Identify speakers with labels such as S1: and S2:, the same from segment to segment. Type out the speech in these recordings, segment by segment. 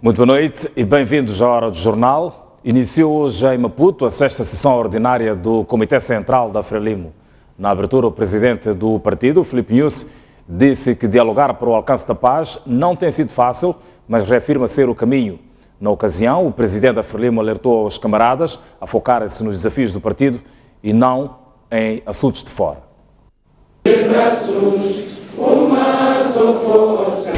S1: Muito boa noite e bem-vindos à Hora do Jornal. Iniciou hoje em Maputo a 6ª sessão ordinária do Comitê Central da Frelimo. Na abertura, o presidente do partido, Filipe Nyusi, disse que dialogar para o alcance da paz não tem sido fácil, mas reafirma ser o caminho. Na ocasião, o presidente da Frelimo alertou aos camaradas a focarem-se nos desafios do partido e não em assuntos de fora.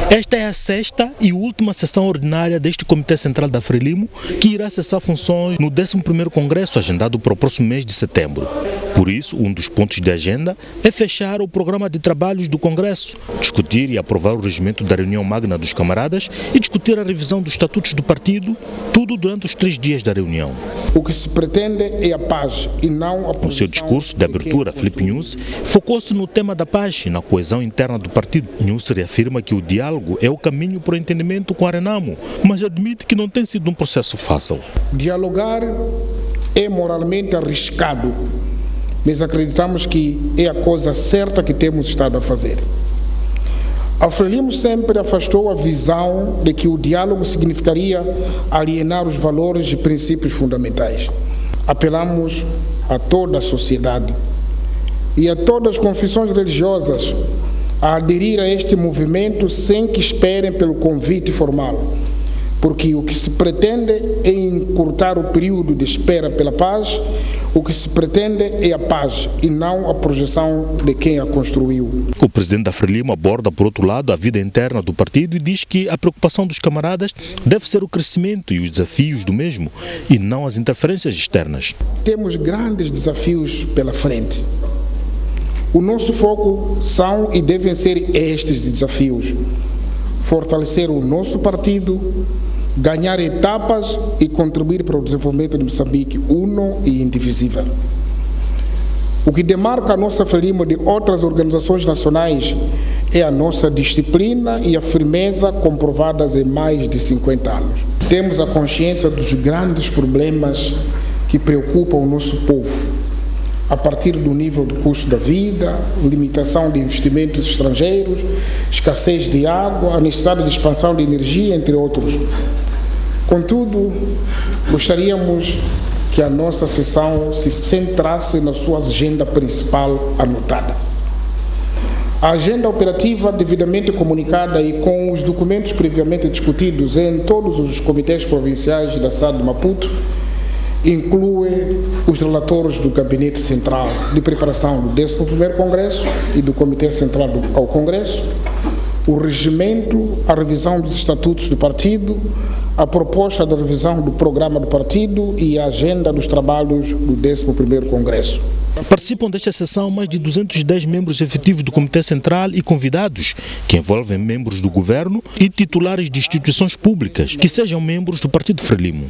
S2: Esta é a 6ª e última sessão ordinária deste Comitê Central da Frelimo, que irá cessar funções no 11º Congresso, agendado para o próximo mês de setembro. Por isso, um dos pontos de agenda é fechar o programa de trabalhos do Congresso, discutir e aprovar o regimento da reunião magna dos camaradas e discutir a revisão dos estatutos do partido, tudo durante os 3 dias da reunião.
S3: O que se pretende é a paz e não a...
S2: No seu discurso de abertura, Filipe Nyusi focou-se no tema da paz e na coesão interna do partido. Nyusi reafirma que o diálogo é o caminho para o entendimento com a Renamo, mas admite que não tem sido um processo fácil.
S3: Dialogar é moralmente arriscado, mas acreditamos que é a coisa certa que temos estado a fazer. A Frelimo sempre afastou a visão de que o diálogo significaria alienar os valores e princípios fundamentais. Apelamos a toda a sociedade e a todas as confissões religiosas a aderir a este movimento sem que esperem pelo convite formal, porque o que se pretende é encurtar o período de espera pela paz, o que se pretende é a paz e não a projeção de quem a construiu.
S2: O presidente da Frelimo aborda, por outro lado, a vida interna do partido e diz que a preocupação dos camaradas deve ser o crescimento e os desafios do mesmo, e não as interferências externas.
S3: Temos grandes desafios pela frente. O nosso foco são e devem ser estes desafios: fortalecer o nosso partido, ganhar etapas e contribuir para o desenvolvimento de Moçambique uno e indivisível. O que demarca a nossa Frelimo de outras organizações nacionais é a nossa disciplina e a firmeza comprovadas em mais de 50 anos. Temos a consciência dos grandes problemas que preocupam o nosso povo, a partir do nível de custo da vida, limitação de investimentos estrangeiros, escassez de água, a necessidade de expansão de energia, entre outros. Contudo, gostaríamos que a nossa sessão se centrasse na sua agenda principal anotada. A agenda operativa devidamente comunicada e com os documentos previamente discutidos em todos os comitês provinciais da cidade de Maputo inclui os relatórios do Gabinete Central de Preparação do 11º Congresso e do Comitê Central ao Congresso, o regimento, a revisão dos estatutos do partido, a proposta de revisão do programa do partido e a agenda dos trabalhos do 11º Congresso.
S2: Participam desta sessão mais de 210 membros efetivos do Comitê Central e convidados, que envolvem membros do governo e titulares de instituições públicas que sejam membros do Partido Frelimo.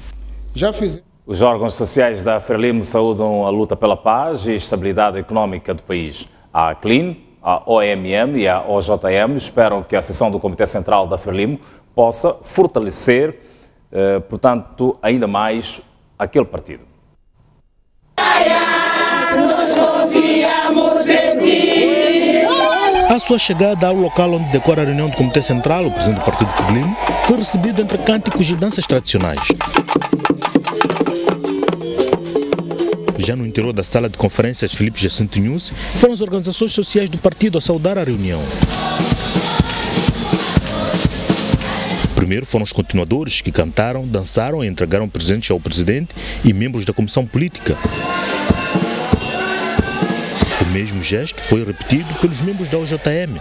S1: Os órgãos sociais da Frelimo saúdam a luta pela paz e estabilidade económica do país. A ACLIN, a OMM e a OJM esperam que a sessão do Comitê Central da Frelimo possa fortalecer, portanto, ainda mais aquele partido.
S2: À sua chegada ao local onde decora a reunião do Comitê Central, o presidente do Partido Frelimo foi recebido entre cânticos e danças tradicionais. Já no interior da sala de conferências Filipe Jacinto Nyusi, foram as organizações sociais do partido a saudar a reunião. Primeiro foram os continuadores que cantaram, dançaram e entregaram presentes ao presidente e membros da comissão política. O mesmo gesto foi repetido pelos membros da OJM.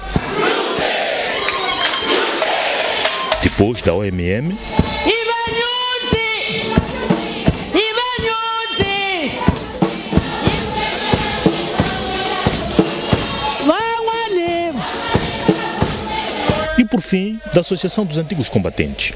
S2: Depois da OMM, e por fim, da Associação dos Antigos Combatentes.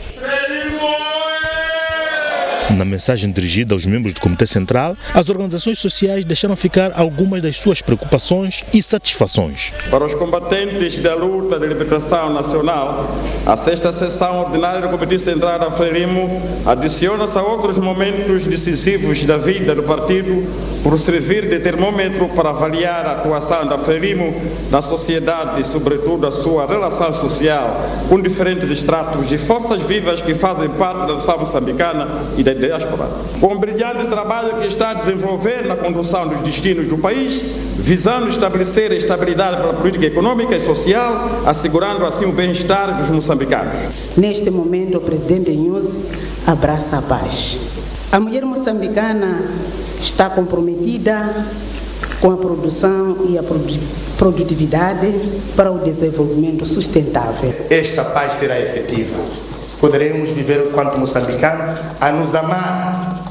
S2: Na mensagem dirigida aos membros do Comitê Central, as organizações sociais deixaram ficar algumas das suas preocupações e satisfações.
S4: Para os combatentes da luta de libertação nacional, a sexta sessão ordinária do Comitê Central da Frelimo adiciona-se a outros momentos decisivos da vida do partido por servir de termômetro para avaliar a atuação da Frelimo na sociedade e, sobretudo, a sua relação social com diferentes estratos de forças vivas que fazem parte da sociedade moçambicana e da diáspora. Com o brilhante trabalho que está a desenvolver na condução dos destinos do país, visando estabelecer a estabilidade para a política econômica e social, assegurando assim o bem-estar dos moçambicanos.
S5: Neste momento, o presidente Nyusi abraça a paz. A mulher moçambicana está comprometida com a produção e a produtividade para o desenvolvimento sustentável.
S6: Esta paz será efetiva. Poderemos viver enquanto moçambicanos, a nos amar,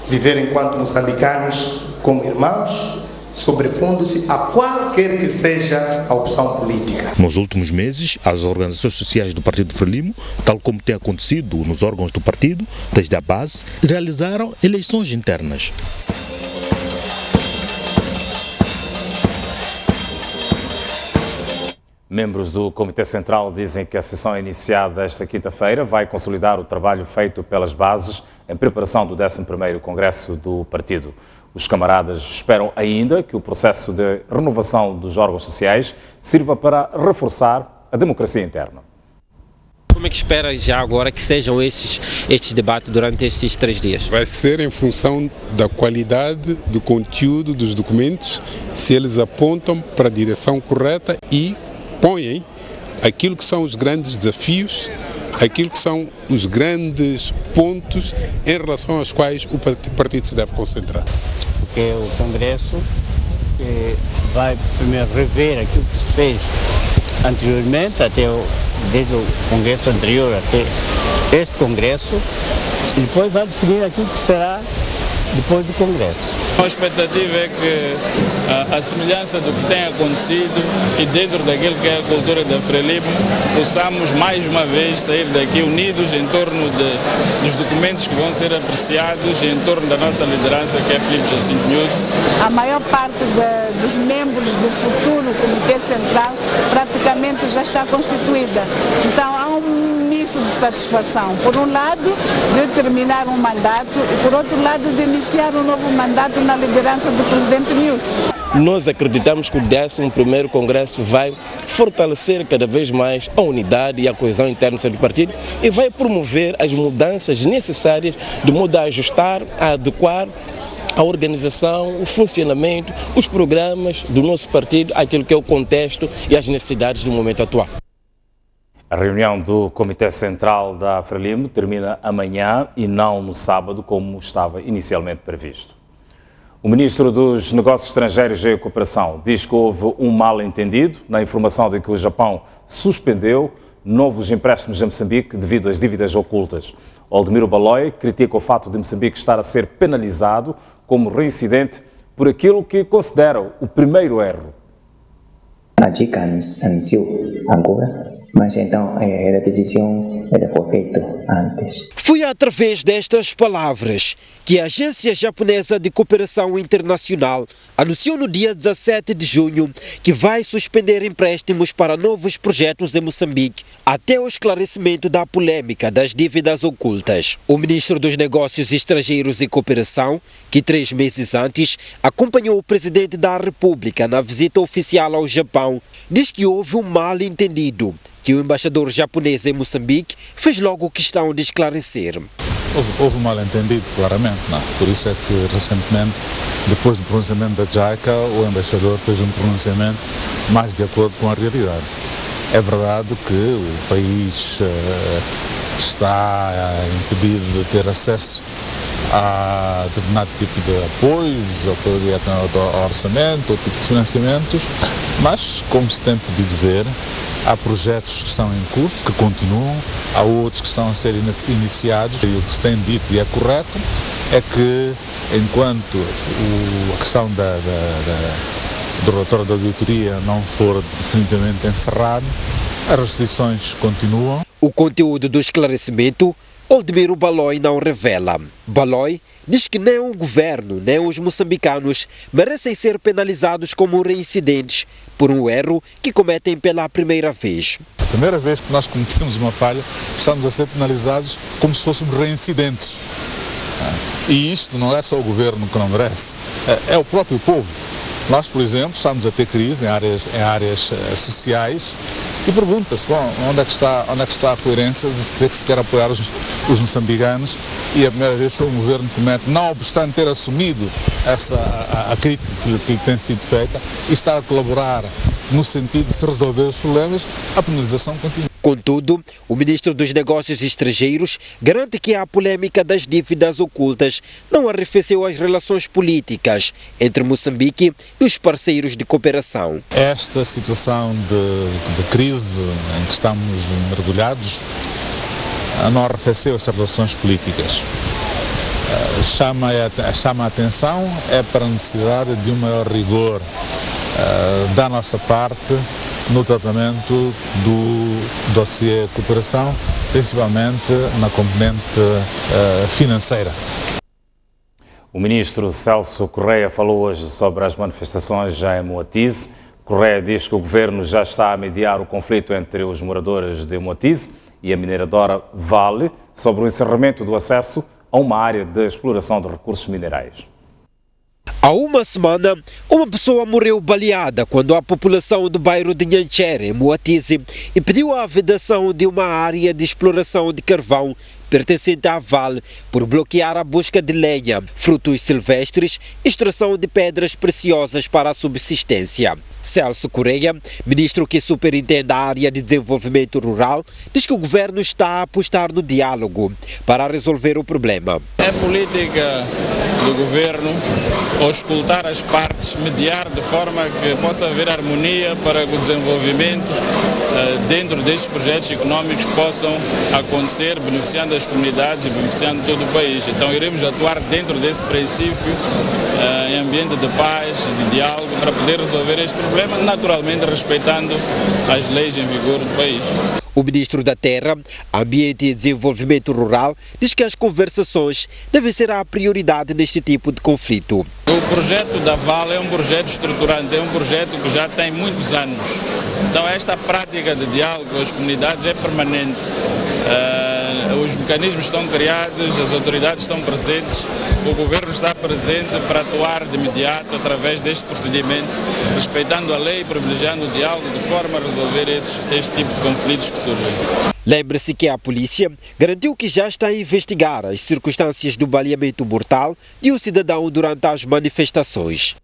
S6: viver enquanto moçambicanos como irmãos, sobrepondo-se a qualquer que seja a opção política.
S2: Nos últimos meses, as organizações sociais do Partido Frelimo, tal como tem acontecido nos órgãos do partido, desde a base, realizaram eleições internas.
S1: Membros do Comitê Central dizem que a sessão iniciada esta quinta-feira vai consolidar o trabalho feito pelas bases em preparação do 11º Congresso do Partido. Os camaradas esperam ainda que o processo de renovação dos órgãos sociais sirva para reforçar a democracia interna.
S7: Como é que espera já agora que sejam estes debates durante estes 3 dias?
S8: Vai ser em função da qualidade do conteúdo dos documentos, se eles apontam para a direção correta e põem aquilo que são os grandes desafios, aquilo que são os grandes pontos em relação aos quais o partido se deve concentrar.
S9: Porque o Congresso vai primeiro rever aquilo que se fez anteriormente, desde o Congresso anterior até este Congresso, e depois vai definir aquilo que será depois do Congresso.
S10: A expectativa é que a semelhança do que tem acontecido e dentro daquilo que é a cultura da Frelimo, possamos mais uma vez sair daqui unidos em torno dos documentos que vão ser apreciados em torno da nossa liderança, que é Filipe Jacinto Nyusi.
S11: A maior parte dos membros do futuro Comitê Central praticamente já está constituída. Então há um misto de satisfação. Por um lado, de terminar um mandato e por outro lado, de iniciar um novo mandato na liderança do presidente Nyusi.
S12: Nós acreditamos que o 11º Congresso vai fortalecer cada vez mais a unidade e a coesão interna do partido e vai promover as mudanças necessárias de modo a ajustar, a adequar a organização, o funcionamento, os programas do nosso partido àquilo que é o contexto e as necessidades do momento atual.
S1: A reunião do Comitê Central da Frelimo termina amanhã e não no sábado, como estava inicialmente previsto. O Ministro dos Negócios Estrangeiros e Cooperação diz que houve um mal-entendido na informação de que o Japão suspendeu novos empréstimos a Moçambique devido às dívidas ocultas. Aldemiro Baloi critica o fato de Moçambique estar a ser penalizado como reincidente por aquilo que considera o primeiro erro.
S13: A dica anunciou agora, mas então a decisão foi feita antes.
S14: Foi através destas palavras que a Agência Japonesa de Cooperação Internacional anunciou no dia 17 de junho que vai suspender empréstimos para novos projetos em Moçambique até o esclarecimento da polêmica das dívidas ocultas. O ministro dos Negócios Estrangeiros e Cooperação, que 3 meses antes acompanhou o presidente da República na visita oficial ao Japão, diz que houve um mal-entendido que o embaixador japonês em Moçambique fez logo questão de esclarecer.
S15: Houve um mal-entendido, claramente, não. Por isso é que, recentemente, depois do pronunciamento da JICA, o embaixador fez um pronunciamento mais de acordo com a realidade. É verdade que o país está impedido de ter acesso a determinado tipo de apoios, apoio direto ao orçamento, ou tipo de financiamentos, mas, como se tem podido ver, há projetos que estão em curso, que continuam, há outros que estão a ser iniciados, e o que se tem dito e é correto é que, enquanto a questão do relatório da auditoria não for definitivamente encerrado, as restrições continuam.
S14: O conteúdo do esclarecimento Oldemiro Baloi não revela. Baloi diz que nem o governo, nem os moçambicanos merecem ser penalizados como reincidentes por um erro que cometem pela primeira vez.
S15: A primeira vez que nós cometemos uma falha, estamos a ser penalizados como se fôssemos reincidentes. E isto não é só o governo que não merece, é o próprio povo. Nós, por exemplo, estamos a ter crise em áreas sociais e pergunta-se, bom, onde é que está a coerência de dizer que se quer apoiar os moçambicanos e a primeira vez que o governo comete, não obstante ter assumido a crítica que lhe tem sido feita e estar a colaborar no sentido de se resolver os problemas, a penalização continua.
S14: Contudo, o ministro dos Negócios Estrangeiros garante que a polêmica das dívidas ocultas não arrefeceu as relações políticas entre Moçambique e os parceiros de cooperação.
S15: Esta situação de crise em que estamos mergulhados não arrefeceu as relações políticas. Chama a atenção para a necessidade de um maior rigor da nossa parte no tratamento do dossiê cooperação, principalmente na componente financeira.
S1: O ministro Celso Correia falou hoje sobre as manifestações já em Moatize. Correia diz que o governo já está a mediar o conflito entre os moradores de Moatize e a mineradora Vale sobre o encerramento do acesso a uma área de exploração de recursos minerais.
S14: Há uma semana, uma pessoa morreu baleada quando a população do bairro de Nhanchere, em Moatize, impediu a vedação de uma área de exploração de carvão pertencente à Vale por bloquear a busca de lenha, frutos silvestres e extração de pedras preciosas para a subsistência. Celso Correia, ministro que superintende a área de desenvolvimento rural, diz que o governo está a apostar no diálogo para resolver o problema.
S10: É política do governo auscultar as partes, mediar de forma que possa haver harmonia para que o desenvolvimento dentro destes projetos económicos possam acontecer, beneficiando as comunidades e beneficiando todo o país. Então iremos atuar dentro desse princípio, em ambiente de paz, de diálogo, para poder resolver este problema, naturalmente respeitando as leis em vigor do país.
S14: O ministro da Terra, Ambiente e Desenvolvimento Rural diz que as conversações devem ser a prioridade neste tipo de conflito.
S10: O projeto da Vale é um projeto estruturante, é um projeto que já tem muitos anos. Então esta prática de diálogo com as comunidades é permanente. Os mecanismos estão criados, as autoridades estão presentes, o governo está presente para atuar de imediato através deste procedimento, respeitando a lei e privilegiando o diálogo de forma a resolver este tipo de conflitos que surgem.
S14: Lembre-se que a polícia garantiu que já está a investigar as circunstâncias do baleamento mortal de um cidadão durante as manifestações.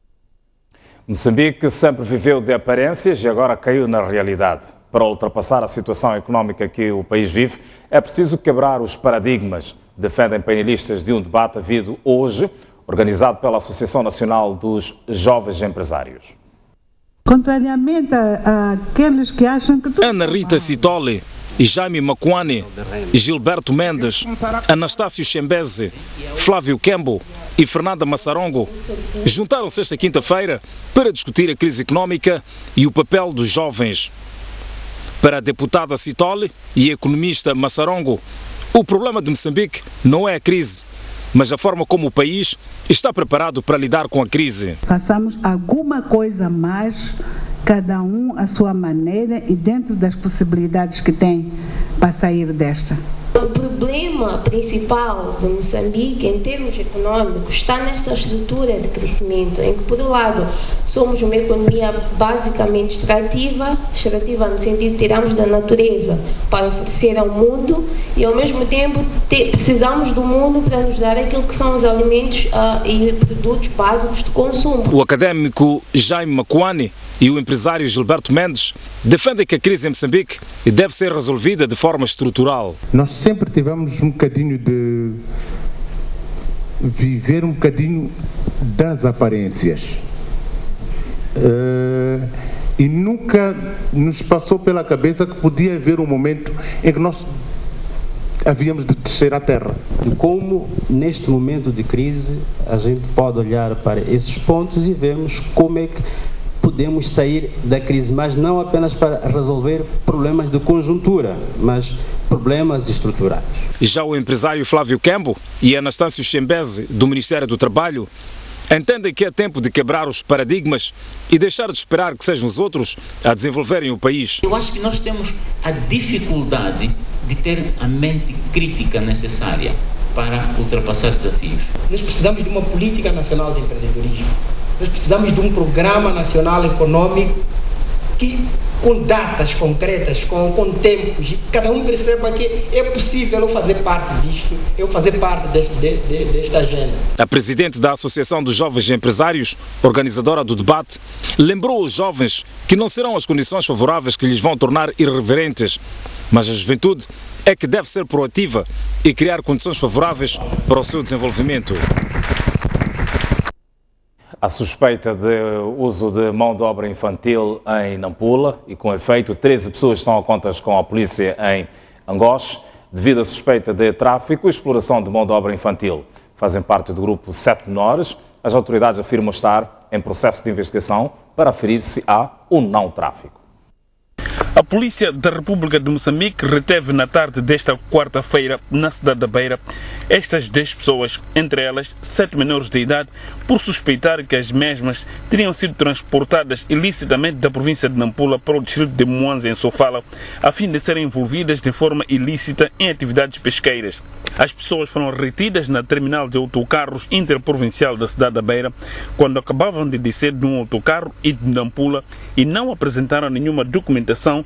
S1: Moçambique sempre viveu de aparências e agora caiu na realidade. Para ultrapassar a situação económica que o país vive, é preciso quebrar os paradigmas, defendem painelistas de um debate havido hoje, organizado pela Associação Nacional dos Jovens Empresários.
S16: Contrariamente àqueles que acham que...
S17: Ana Rita Sitole e Jaime Macuani, Gilberto Mendes, Anastácio Chembeze, Flávio Kembo e Fernanda Massarongo juntaram-se esta quinta-feira para discutir a crise económica e o papel dos jovens. Para a deputada Sitole e a economista Massarongo, o problema de Moçambique não é a crise, mas a forma como o país está preparado para lidar com a crise.
S16: Façamos alguma coisa mais, cada um à sua maneira e dentro das possibilidades que tem para sair desta.
S18: O problema principal de Moçambique, em termos econômicos, está nesta estrutura de crescimento, em que, por um lado, somos uma economia basicamente extrativa no sentido de tiramos da natureza para oferecer ao mundo e, ao mesmo tempo, precisamos do mundo para nos dar aquilo que são os alimentos e produtos básicos de consumo.
S17: O académico Jaime Macuani e o empresário Gilberto Mendes defendem que a crise em Moçambique deve ser resolvida de forma estrutural.
S19: Nós sempre tivemos um bocadinho de viver um bocadinho das aparências. E nunca nos passou pela cabeça que podia haver um momento em que nós havíamos de descer à terra.
S20: De como, neste momento de crise, a gente pode olhar para esses pontos e vemos como é que podemos sair da crise, mas não apenas para resolver problemas de conjuntura, mas problemas estruturais.
S17: Já o empresário Flávio Kembo e Anastácio Chembeze, do Ministério do Trabalho, entendem que é tempo de quebrar os paradigmas e deixar de esperar que sejam os outros a desenvolverem o país.
S21: Eu acho que nós temos a dificuldade de ter a mente crítica necessária para ultrapassar desafios.
S22: Nós precisamos de uma política nacional de empreendedorismo. Nós precisamos de um programa nacional econômico que, com datas concretas, com tempos, e cada um perceba que é possível eu fazer parte disto, eu fazer parte desta agenda.
S17: A presidente da Associação dos Jovens Empresários, organizadora do debate, lembrou os jovens que não serão as condições favoráveis que lhes vão tornar irreverentes, mas a juventude é que deve ser proativa e criar condições favoráveis para o seu desenvolvimento.
S1: A suspeita de uso de mão de obra infantil em Nampula e, com efeito, 13 pessoas estão a contas com a polícia em Angoche devido à suspeita de tráfico e exploração de mão de obra infantil. Fazem parte do grupo 7 menores. As autoridades afirmam estar em processo de investigação para aferir se há ou não tráfico.
S23: A Polícia da República de Moçambique reteve na tarde desta quarta-feira, na cidade da Beira, estas 10 pessoas, entre elas 7 menores de idade, por suspeitar que as mesmas teriam sido transportadas ilicitamente da província de Nampula para o distrito de Mwanza, em Sofala, a fim de serem envolvidas de forma ilícita em atividades pesqueiras. As pessoas foram retidas na terminal de autocarros interprovincial da cidade da Beira, quando acabavam de descer de um autocarro e de Nampula e não apresentaram nenhuma documentação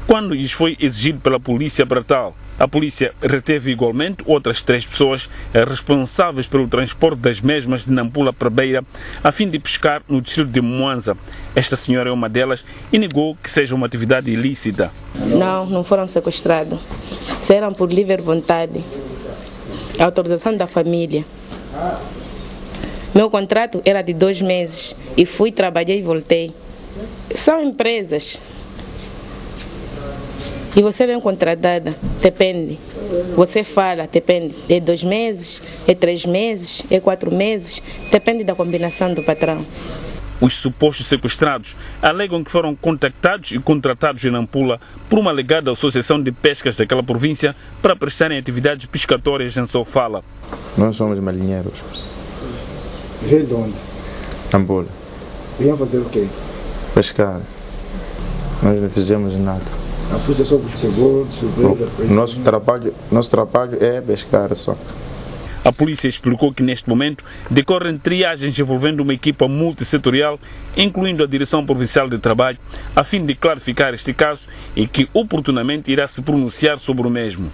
S23: quando lhes foi exigido pela polícia para tal. A polícia reteve igualmente outras 3 pessoas responsáveis pelo transporte das mesmas de Nampula para Beira, a fim de pescar no distrito de Mwanza. Esta senhora é uma delas e negou que seja uma atividade ilícita.
S24: Não foram sequestrados. Saíram por livre vontade. A autorização da família. Meu contrato era de 2 meses e fui, trabalhei e voltei. São empresas. E você vem contratada, depende. Você fala, depende. É 2 meses, é 3 meses, é 4 meses, depende da combinação do patrão.
S23: Os supostos sequestrados alegam que foram contactados e contratados em Nampula por uma alegada associação de pescas daquela província para prestarem atividades pescatórias em Sofala.
S25: Nós somos marinheiros.
S3: Veio de onde?
S25: Nampula.
S3: Vinham fazer o quê?
S25: Pescar. Nós não fizemos nada.
S3: A polícia só vos pegou de surpresa?
S25: Nosso trabalho é pescar só.
S23: A polícia explicou que neste momento decorrem triagens envolvendo uma equipa multissetorial, incluindo a Direção Provincial de Trabalho, a fim de clarificar este caso e que oportunamente irá se pronunciar sobre o mesmo.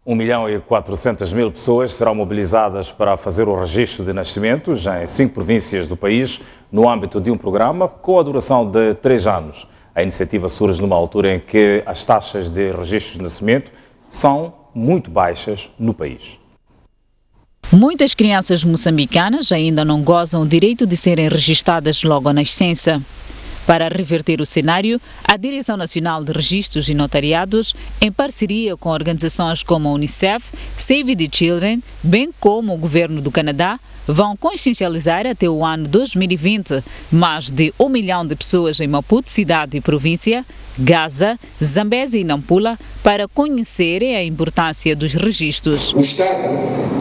S1: 1.400.000 pessoas serão mobilizadas para fazer o registro de nascimentos em 5 províncias do país, no âmbito de um programa com a duração de 3 anos. A iniciativa surge numa altura em que as taxas de registro de nascimento são muito baixas no país.
S26: Muitas crianças moçambicanas ainda não gozam o direito de serem registadas logo à nascença. Para reverter o cenário, a Direção Nacional de Registros e Notariados, em parceria com organizações como a Unicef, Save the Children, bem como o governo do Canadá, vão consciencializar até o ano 2020 mais de 1 milhão de pessoas em Maputo, cidade e província, Gaza, Zambésia e Nampula, para conhecerem a importância dos registros.
S27: O Estado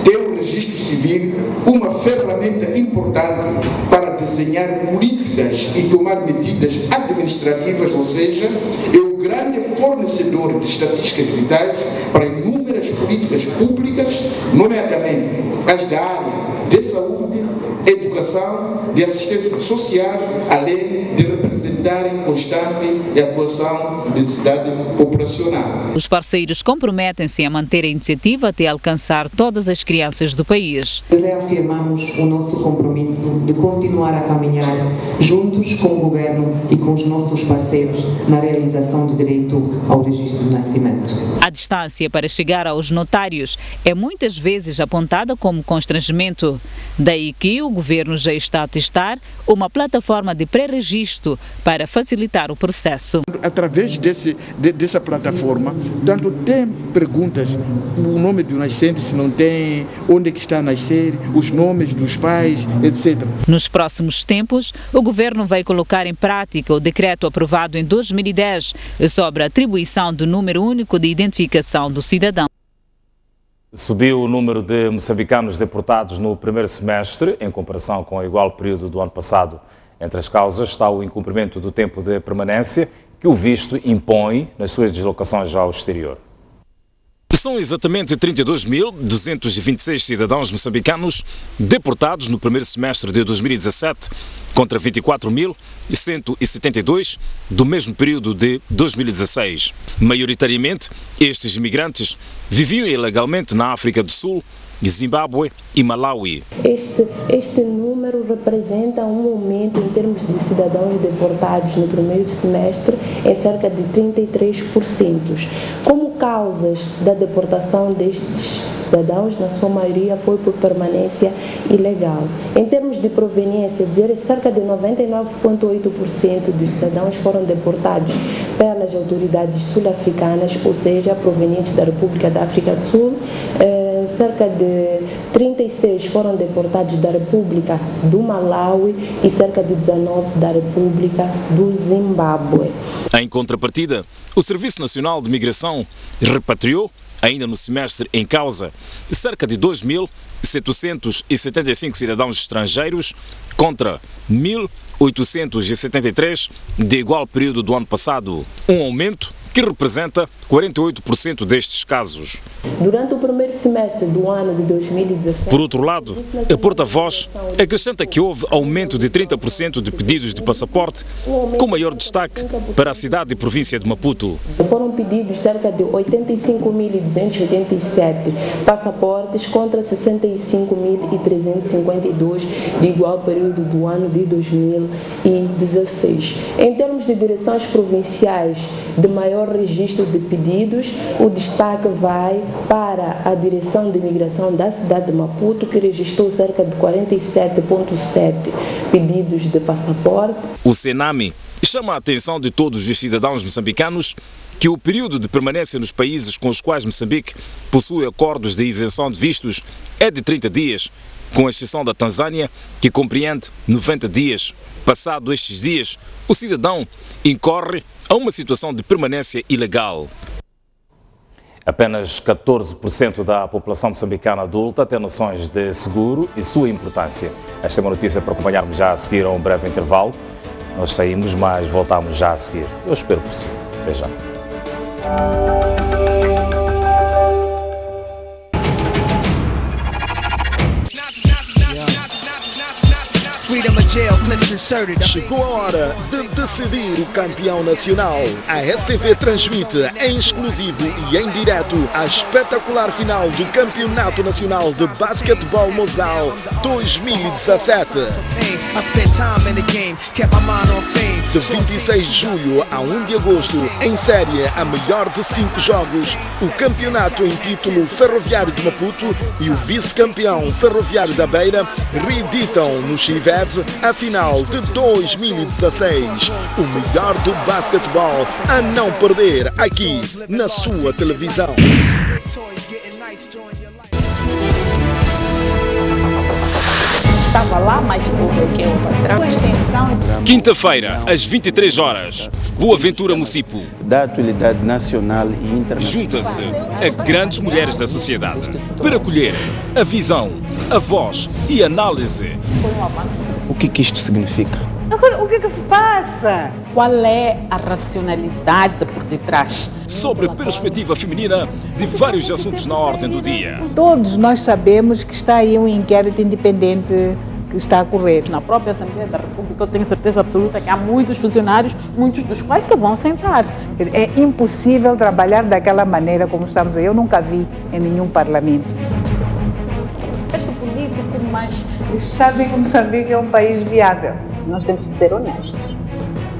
S27: tem o registro civil uma ferramenta importante para desenhar políticas e tomar medidas administrativas, ou seja, é o grande fornecedor de estatísticas vitais para inúmeras políticas públicas, nomeadamente as da área de saúde, educação, de assistência social, além de representarem constante atuação de necessidade populacional.
S26: Os parceiros comprometem-se a manter a iniciativa até alcançar todas as crianças do país.
S28: Reafirmamos o nosso compromisso de continuar a caminhar juntos com o governo e com os nossos parceiros na realização do direito ao registro de nascimento.
S26: A distância para chegar aos notários é muitas vezes apontada como constrangimento. Daí que o governo já está a testar uma plataforma de pré-registro para para facilitar o processo.
S27: Através dessa plataforma, tanto tem perguntas, o nome do nascente, se não tem, onde é que está a nascer, os nomes dos pais, etc.
S26: Nos próximos tempos, o governo vai colocar em prática o decreto aprovado em 2010 sobre a atribuição do número único de identificação do cidadão.
S1: Subiu o número de moçambicanos deportados no primeiro semestre, em comparação com o igual período do ano passado. Entre as causas está o incumprimento do tempo de permanência que o visto impõe nas suas deslocações ao exterior.
S17: São exatamente 32.226 cidadãos moçambicanos deportados no primeiro semestre de 2017, contra 24.172 do mesmo período de 2016. Maioritariamente, estes imigrantes viviam ilegalmente na África do Sul, Zimbábue e Malawi.
S18: Este número representa um aumento em termos de cidadãos deportados no primeiro semestre em cerca de 33%. Como causas da deportação destes cidadãos, na sua maioria, foi por permanência ilegal. Em termos de proveniência, cerca de 99,8% dos cidadãos foram deportados pelas autoridades sul-africanas, ou seja, provenientes da República da África do Sul. Cerca de 36 foram deportados da República do Malawi e cerca de 19 da República do Zimbábue.
S17: Em contrapartida, o Serviço Nacional de Migração repatriou, ainda no semestre em causa, cerca de 2.775 cidadãos estrangeiros contra 1.873 de igual período do ano passado, um aumento que representa 48% destes casos.
S18: Durante o primeiro semestre do ano de 2017...
S17: Por outro lado, a porta-voz acrescenta que houve aumento de 30% de pedidos de passaporte, com maior destaque para a cidade e província de Maputo.
S18: Foram pedidos cerca de 85.287 passaportes contra 65.352 de igual período do ano de 2016. Em termos de direções provinciais de maior registro de pedidos, o destaque vai para a Direção de Imigração da cidade de Maputo, que registrou cerca de 47,7 pedidos de passaporte.
S17: O Senami chama a atenção de todos os cidadãos moçambicanos que o período de permanência nos países com os quais Moçambique possui acordos de isenção de vistos é de 30 dias, com exceção da Tanzânia, que compreende 90 dias. Passado estes dias, o cidadão incorre a uma situação de permanência ilegal.
S1: Apenas 14% da população moçambicana adulta tem noções de seguro e sua importância. Esta é uma notícia para acompanharmos já a seguir a um breve intervalo. Nós saímos, mas voltamos já a seguir. Eu espero por si. Até já.
S2: Chegou a hora de decidir o campeão nacional. A STV transmite em exclusivo e em direto a espetacular final do Campeonato Nacional de Basquetebol Mozal 2017. De 26 de julho a 1 de agosto, em série a melhor de 5 jogos, o campeonato em título Ferroviário de Maputo e o vice-campeão Ferroviário da Beira reeditam no Chivev a final de 2016. O melhor do basquetebol a não perder aqui na sua televisão.
S4: Estava lá, mas que o patrão.
S17: Quinta-feira, às 23 horas, Boa Ventura Mucipo.
S5: Da atualidade nacional e internacional.
S17: Junta-se a grandes mulheres da sociedade para colher a visão, a voz e a análise.
S5: O que isto significa?
S4: Agora, o que se passa? Qual é a racionalidade por detrás?
S17: Sobre a perspectiva feminina de vários assuntos na ordem do dia.
S4: Todos nós sabemos que está aí um inquérito independente que está a correr.
S6: Na própria Assembleia da República eu tenho certeza absoluta que há muitos funcionários, muitos dos quais só vão sentar-se.
S4: É impossível trabalhar daquela maneira como estamos aí. Eu nunca vi em nenhum parlamento.
S6: Este político, mas...
S4: Eles sabem que Moçambique é um país viável.
S6: Nós temos que ser honestos.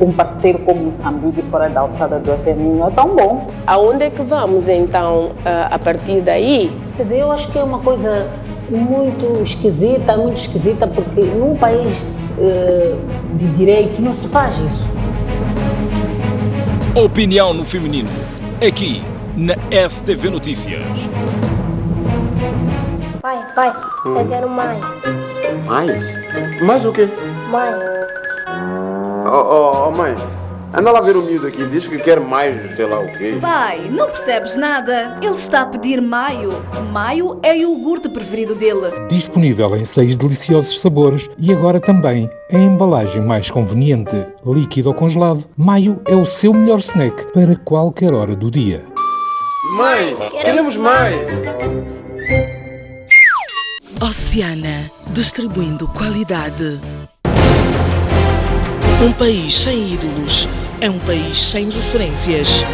S6: Um parceiro como Moçambique fora da alçada do FMI não é tão bom.
S18: Aonde é que vamos então a partir daí?
S6: Quer dizer, eu acho que é uma coisa muito esquisita porque num país de direito não se faz isso.
S17: Opinião no feminino, aqui na STV Notícias.
S7: Pai, eu quero mais.
S8: Mais? Mais o quê?
S7: Mais.
S8: Mãe, anda lá ver o miúdo aqui, diz que quer mais, sei lá o quê.
S9: Pai, não percebes nada? Ele está a pedir maio. Maio é o iogurte preferido dele.
S10: Disponível em 6 deliciosos sabores e agora também em embalagem mais conveniente, líquido ou congelado. Maio é o seu melhor snack para qualquer hora do dia.
S8: Mãe, queremos mais!
S11: Oceana, distribuindo qualidade. Um país sem ídolos é um país sem referências.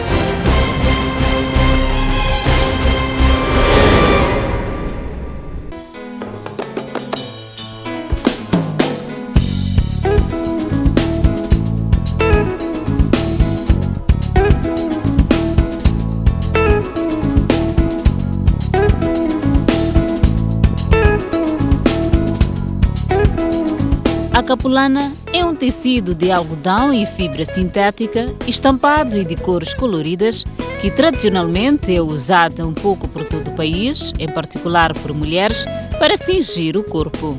S26: A capulana é um tecido de algodão e fibra sintética, estampado e de cores coloridas, que tradicionalmente é usada um pouco por todo o país, em particular por mulheres, para cingir o corpo.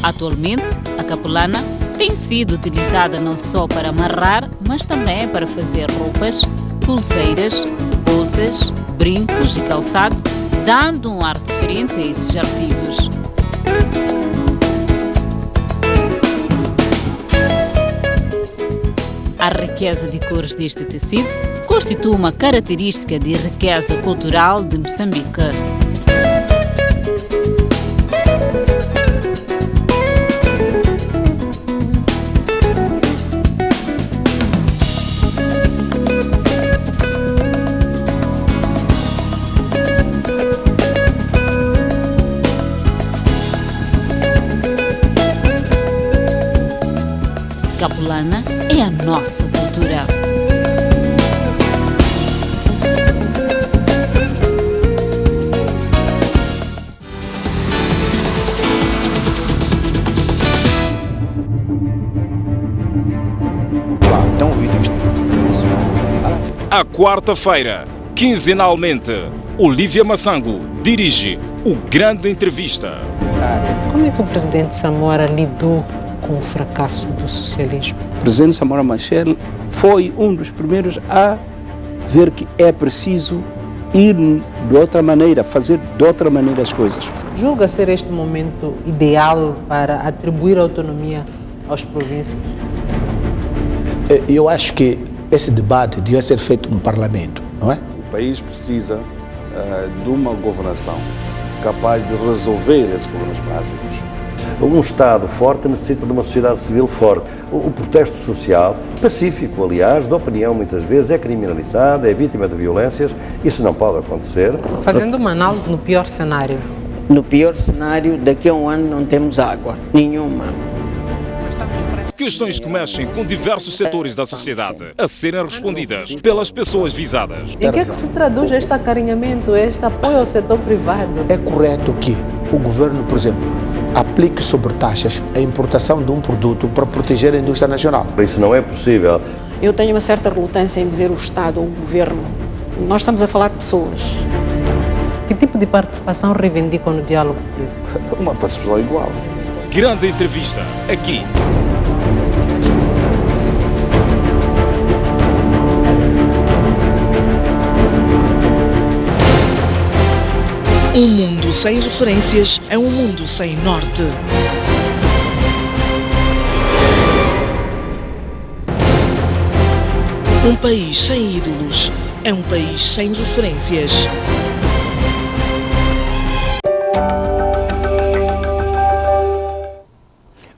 S26: Atualmente, a capulana tem sido utilizada não só para amarrar, mas também para fazer roupas, pulseiras, bolsas, brincos e calçado, dando um ar diferente a esses artigos. A riqueza de cores deste tecido constitui uma característica de riqueza cultural de Moçambique. Capulana é a nossa cultura.
S17: À quarta-feira, quinzenalmente, Olívia Massango dirige o Grande Entrevista.
S6: Como é que o presidente Samora lidou com o fracasso do socialismo?
S5: O presidente Samora Machel foi um dos primeiros a ver que é preciso ir de outra maneira, fazer de outra maneira as coisas.
S6: Julga ser este momento ideal para atribuir autonomia às províncias?
S12: Eu acho que esse debate devia ser feito no Parlamento, não é?
S13: O país precisa de uma governação capaz de resolver esses problemas básicos.
S15: Um Estado forte necessita de uma sociedade civil forte. O protesto social, pacífico, aliás, de opinião muitas vezes, é criminalizado, é vítima de violências. Isso não pode acontecer.
S6: Fazendo uma análise no pior cenário.
S29: No pior cenário, daqui a um ano não temos água, nenhuma.
S17: Questões que mexem com diversos setores da sociedade a serem respondidas pelas pessoas visadas.
S6: Em que é que se traduz este acarinhamento, este apoio ao setor privado?
S12: É correto que o governo, por exemplo, aplique sobre taxas a importação de um produto para proteger a indústria nacional.
S15: Isso não é possível.
S30: Eu tenho uma certa relutância em dizer o Estado ou o Governo. Nós estamos a falar de pessoas.
S6: Que tipo de participação reivindicam no diálogo político?
S13: Uma participação igual.
S17: Grande Entrevista, aqui.
S11: Um mundo sem referências é um mundo sem norte. Um país sem ídolos é um país sem referências.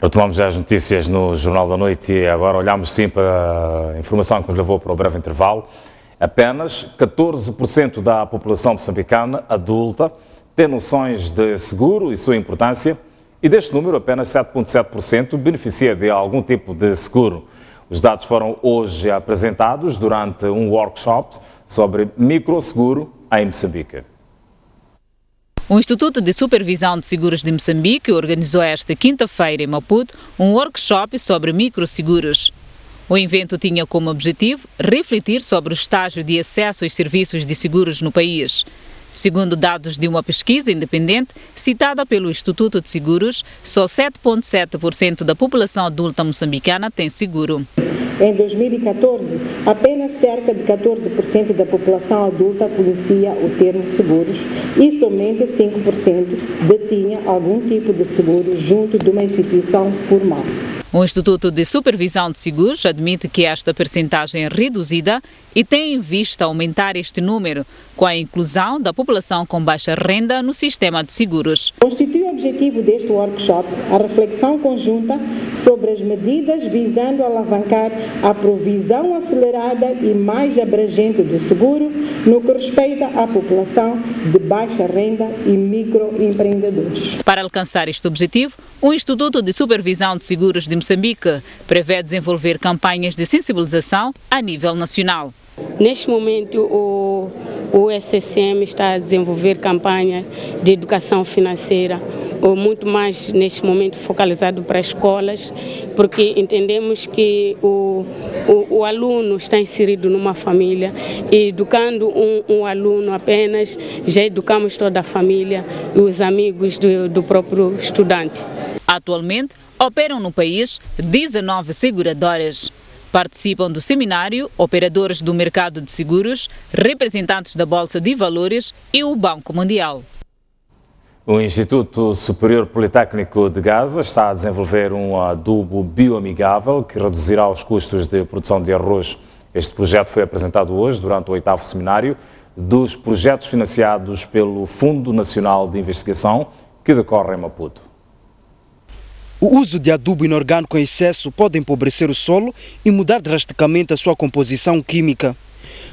S1: Retomamos já as notícias no Jornal da Noite e agora olhamos sim para a informação que nos levou para o breve intervalo. Apenas 14% da população moçambicana adulta tem noções de seguro e sua importância, e deste número apenas 7,7% beneficia de algum tipo de seguro. Os dados foram hoje apresentados durante um workshop sobre microseguro em Moçambique.
S26: O Instituto de Supervisão de Seguros de Moçambique organizou esta quinta-feira em Maputo um workshop sobre microseguros. O evento tinha como objetivo refletir sobre o estágio de acesso aos serviços de seguros no país. Segundo dados de uma pesquisa independente citada pelo Instituto de Seguros, só 7,7% da população adulta moçambicana tem seguro.
S3: Em 2014, apenas cerca de 14% da população adulta conhecia o termo seguros e somente 5% detinha algum tipo de seguro junto de uma instituição formal.
S26: O Instituto de Supervisão de Seguros admite que esta percentagem é reduzida e tem em vista aumentar este número com a inclusão da população com baixa renda no sistema de seguros.
S3: Constitui o objetivo deste workshop a reflexão conjunta sobre as medidas visando alavancar a provisão acelerada e mais abrangente do seguro no que respeita à população de baixa renda e microempreendedores.
S26: Para alcançar este objetivo, o Instituto de Supervisão de Seguros de Moçambique prevê desenvolver campanhas de sensibilização a nível nacional.
S14: Neste momento, o SSM está a desenvolver campanhas de educação financeira, muito mais neste momento focalizado para escolas, porque entendemos que o aluno está inserido numa família e educando um aluno apenas, já educamos toda a família e os amigos do próprio estudante.
S26: Atualmente, operam no país 19 seguradoras. Participam do seminário operadores do mercado de seguros, representantes da Bolsa de Valores e o Banco Mundial.
S1: O Instituto Superior Politécnico de Gaza está a desenvolver um adubo bioamigável que reduzirá os custos de produção de arroz. Este projeto foi apresentado hoje durante o 8º seminário dos projetos financiados pelo Fundo Nacional de Investigação, que decorre em Maputo.
S16: O uso de adubo inorgânico em excesso pode empobrecer o solo e mudar drasticamente a sua composição química.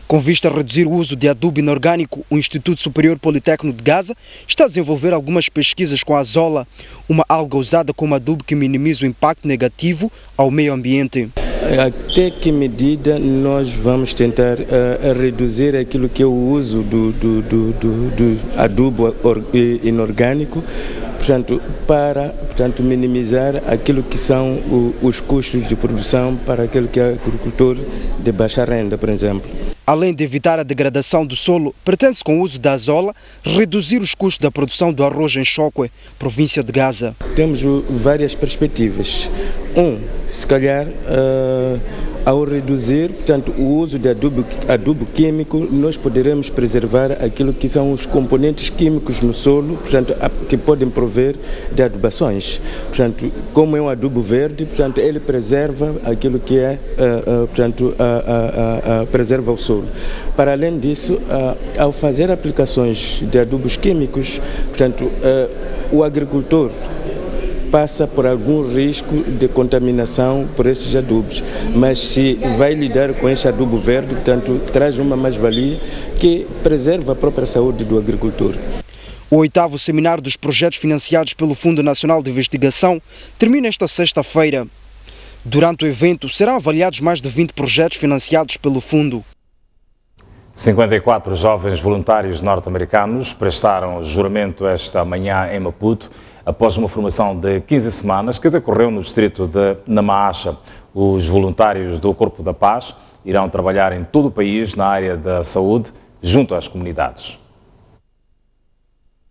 S16: Com vista a reduzir o uso de adubo inorgânico, o Instituto Superior Politécnico de Gaza está a desenvolver algumas pesquisas com a azola, uma alga usada como adubo que minimiza o impacto negativo ao meio ambiente.
S19: Até que medida nós vamos tentar reduzir aquilo que é o uso do adubo inorgânico, para minimizar aquilo que são os custos de produção para aquele que é agricultor de baixa renda, por exemplo.
S16: Além de evitar a degradação do solo, pretende-se com o uso da azola reduzir os custos da produção do arroz em Chokwe, província de Gaza.
S19: Temos várias perspectivas. Se calhar, ao reduzir, o uso de adubo químico, nós poderemos preservar aquilo que são os componentes químicos no solo, que podem prover de adubações. Como é um adubo verde, ele preserva aquilo que é, preserva o solo. Para além disso, ao fazer aplicações de adubos químicos, o agricultor passa por algum risco de contaminação por esses adubos, mas se vai lidar com esse adubo verde, traz uma mais-valia que preserva a própria saúde do agricultor.
S16: O 8º seminário dos projetos financiados pelo Fundo Nacional de Investigação termina esta sexta-feira. Durante o evento, serão avaliados mais de 20 projetos financiados pelo fundo.
S1: 54 jovens voluntários norte-americanos prestaram juramento esta manhã em Maputo, após uma formação de 15 semanas que decorreu no distrito de Namaacha. Os voluntários do Corpo da Paz irão trabalhar em todo o país na área da saúde, junto às comunidades.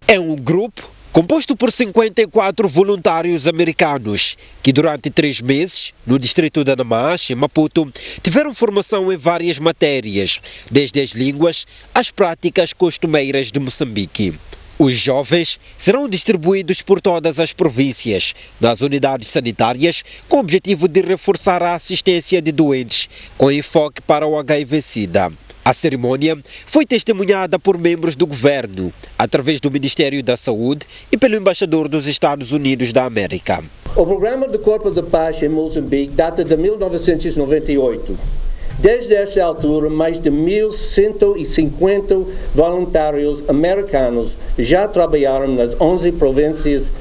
S20: É um grupo composto por 54 voluntários americanos que durante 3 meses, no distrito de Namaacha, em Maputo, tiveram formação em várias matérias, desde as línguas às práticas costumeiras de Moçambique. Os jovens serão distribuídos por todas as províncias, nas unidades sanitárias, com o objetivo de reforçar a assistência de doentes, com enfoque para o HIV-Sida. A cerimônia foi testemunhada por membros do governo, através do Ministério da Saúde e pelo embaixador dos Estados Unidos da América.
S21: O programa do Corpo de Paz em Moçambique data de 1998.
S2: Desde esta altura, mais de 1.150 voluntários americanos já trabalharam nas 11 províncias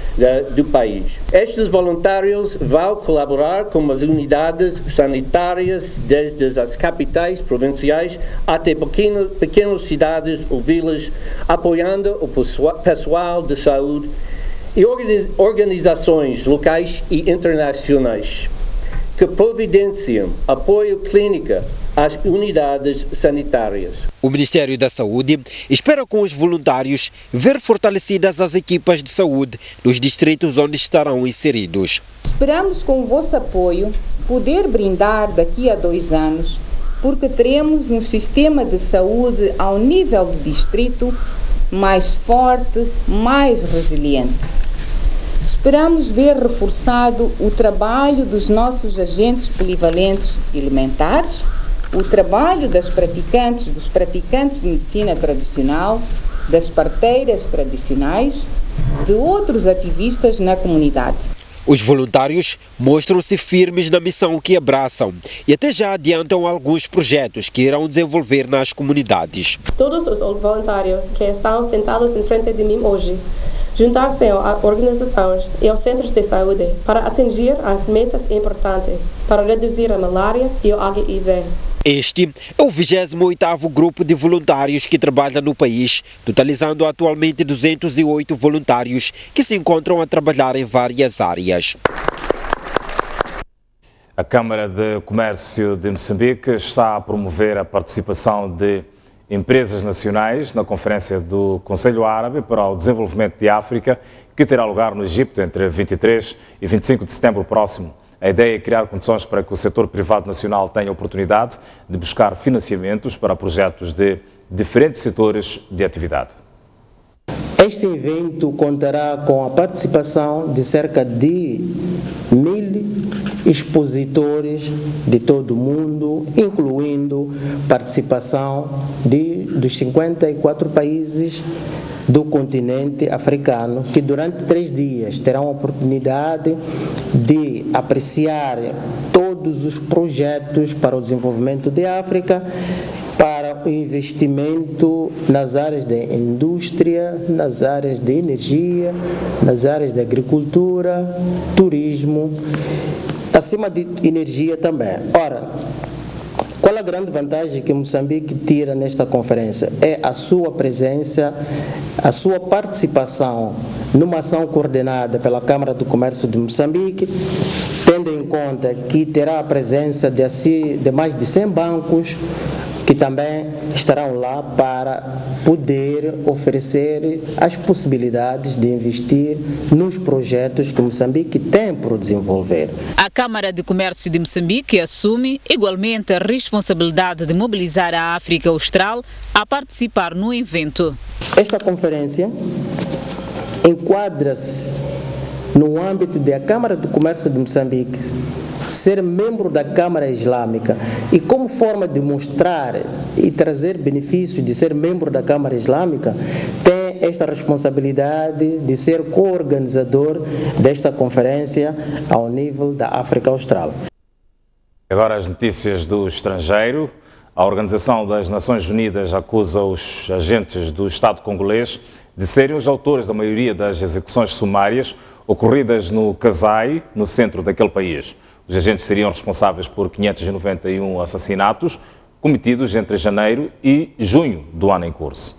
S2: do país. Estes voluntários vão colaborar com as unidades sanitárias desde as capitais provinciais até pequenas cidades ou vilas, apoiando o pessoal de saúde e organizações locais e internacionais que providenciam apoio clínico às unidades sanitárias.
S20: O Ministério da Saúde espera com os voluntários ver fortalecidas as equipas de saúde nos distritos onde estarão inseridos.
S6: Esperamos com o vosso apoio poder brindar daqui a 2 anos, porque teremos um sistema de saúde ao nível do distrito mais forte, mais resiliente. Esperamos ver reforçado o trabalho dos nossos agentes polivalentes elementares, o trabalho dos praticantes de medicina tradicional, das parteiras tradicionais, de outros ativistas na comunidade.
S20: Os voluntários mostram-se firmes na missão que abraçam e até já adiantam alguns projetos que irão desenvolver nas comunidades.
S7: Todos os voluntários que estão sentados em frente de mim hoje juntar-se a organizações e aos centros de saúde para atingir as metas importantes para reduzir a malária e o HIV.
S20: Este é o 28º grupo de voluntários que trabalha no país, totalizando atualmente 208 voluntários que se encontram a trabalhar em várias áreas.
S1: A Câmara de Comércio de Moçambique está a promover a participação de empresas nacionais na Conferência do Conselho Árabe para o Desenvolvimento de África, que terá lugar no Egito entre 23 e 25 de setembro próximo. A ideia é criar condições para que o setor privado nacional tenha oportunidade de buscar financiamentos para projetos de diferentes setores de atividade.
S4: Este evento contará com a participação de cerca de 1.000 expositores de todo o mundo, incluindo participação dos 54 países do continente africano, que durante 3 dias terão a oportunidade de apreciar todos os projetos para o desenvolvimento de África, para o investimento nas áreas de indústria, nas áreas de energia, nas áreas de agricultura, turismo, acima de energia também. Ora, qual a grande vantagem que Moçambique tira nesta conferência? É a sua presença, a sua participação numa ação coordenada pela Câmara do Comércio de Moçambique, tendo em conta que terá a presença de mais de 100 bancos, que também estarão lá para poder oferecer as possibilidades de investir nos projetos que Moçambique tem por desenvolver.
S26: A Câmara de Comércio de Moçambique assume igualmente a responsabilidade de mobilizar a África Austral a participar no evento.
S4: Esta conferência enquadra-se no âmbito da Câmara de Comércio de Moçambique ser membro da Câmara Islâmica, e como forma de mostrar e trazer benefícios de ser membro da Câmara Islâmica, tem esta responsabilidade de ser co-organizador desta conferência ao nível da África Austral.
S1: Agora as notícias do estrangeiro. A Organização das Nações Unidas acusa os agentes do Estado congolês de serem os autores da maioria das execuções sumárias ocorridas no Kasai, no centro daquele país. Os agentes seriam responsáveis por 591 assassinatos cometidos entre janeiro e junho do ano em curso.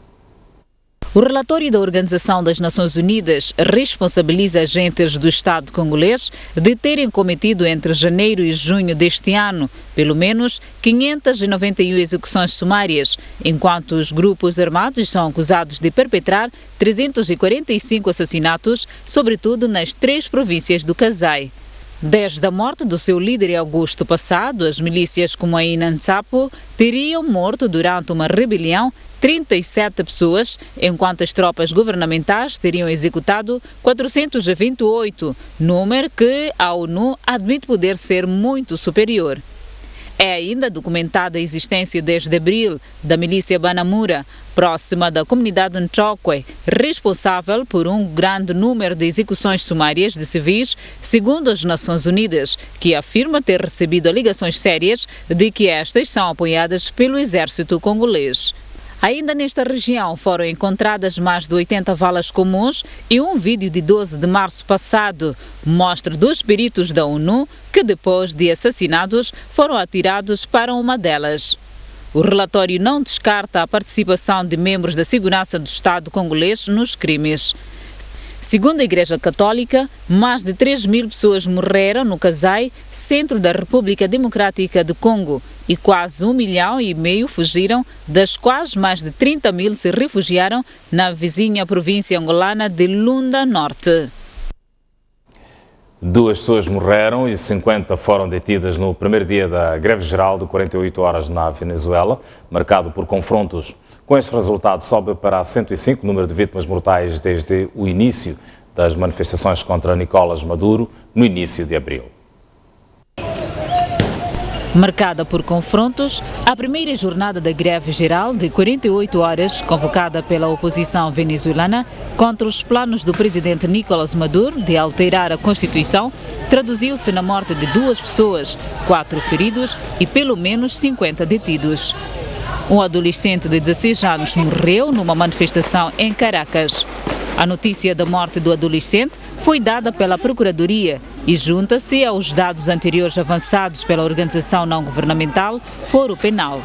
S26: O relatório da Organização das Nações Unidas responsabiliza agentes do Estado congolês de terem cometido entre janeiro e junho deste ano pelo menos 591 execuções sumárias, enquanto os grupos armados são acusados de perpetrar 345 assassinatos, sobretudo nas 3 províncias do Kasai. Desde a morte do seu líder em agosto passado, as milícias como a Inansapo teriam morto durante uma rebelião 37 pessoas, enquanto as tropas governamentais teriam executado 428, número que a ONU admite poder ser muito superior. É ainda documentada a existência desde abril da milícia Banamura, próxima da comunidade Nchokwe, responsável por um grande número de execuções sumárias de civis, segundo as Nações Unidas, que afirma ter recebido alegações sérias de que estas são apoiadas pelo exército congolês. Ainda nesta região foram encontradas mais de 80 valas comuns e um vídeo de 12 de março passado mostra 2 peritos da ONU que, depois de assassinados, foram atirados para uma delas. O relatório não descarta a participação de membros da segurança do Estado congolês nos crimes. Segundo a Igreja Católica, mais de 3.000 pessoas morreram no Kasai, centro da República Democrática do Congo, e quase 1,5 milhão fugiram, das quais mais de 30.000 se refugiaram na vizinha província angolana de Lunda Norte.
S1: 2 pessoas morreram e 50 foram detidas no primeiro dia da greve geral de 48 horas na Venezuela, marcado por confrontos. Com este resultado, sobe para 105 o número de vítimas mortais desde o início das manifestações contra Nicolás Maduro, no início de abril.
S26: Marcada por confrontos, a primeira jornada da greve geral de 48 horas, convocada pela oposição venezuelana contra os planos do presidente Nicolás Maduro de alterar a Constituição, traduziu-se na morte de 2 pessoas, 4 feridos e pelo menos 50 detidos. Um adolescente de 16 anos morreu numa manifestação em Caracas. A notícia da morte do adolescente foi dada pela Procuradoria e junta-se aos dados anteriores avançados pela organização não-governamental Foro Penal.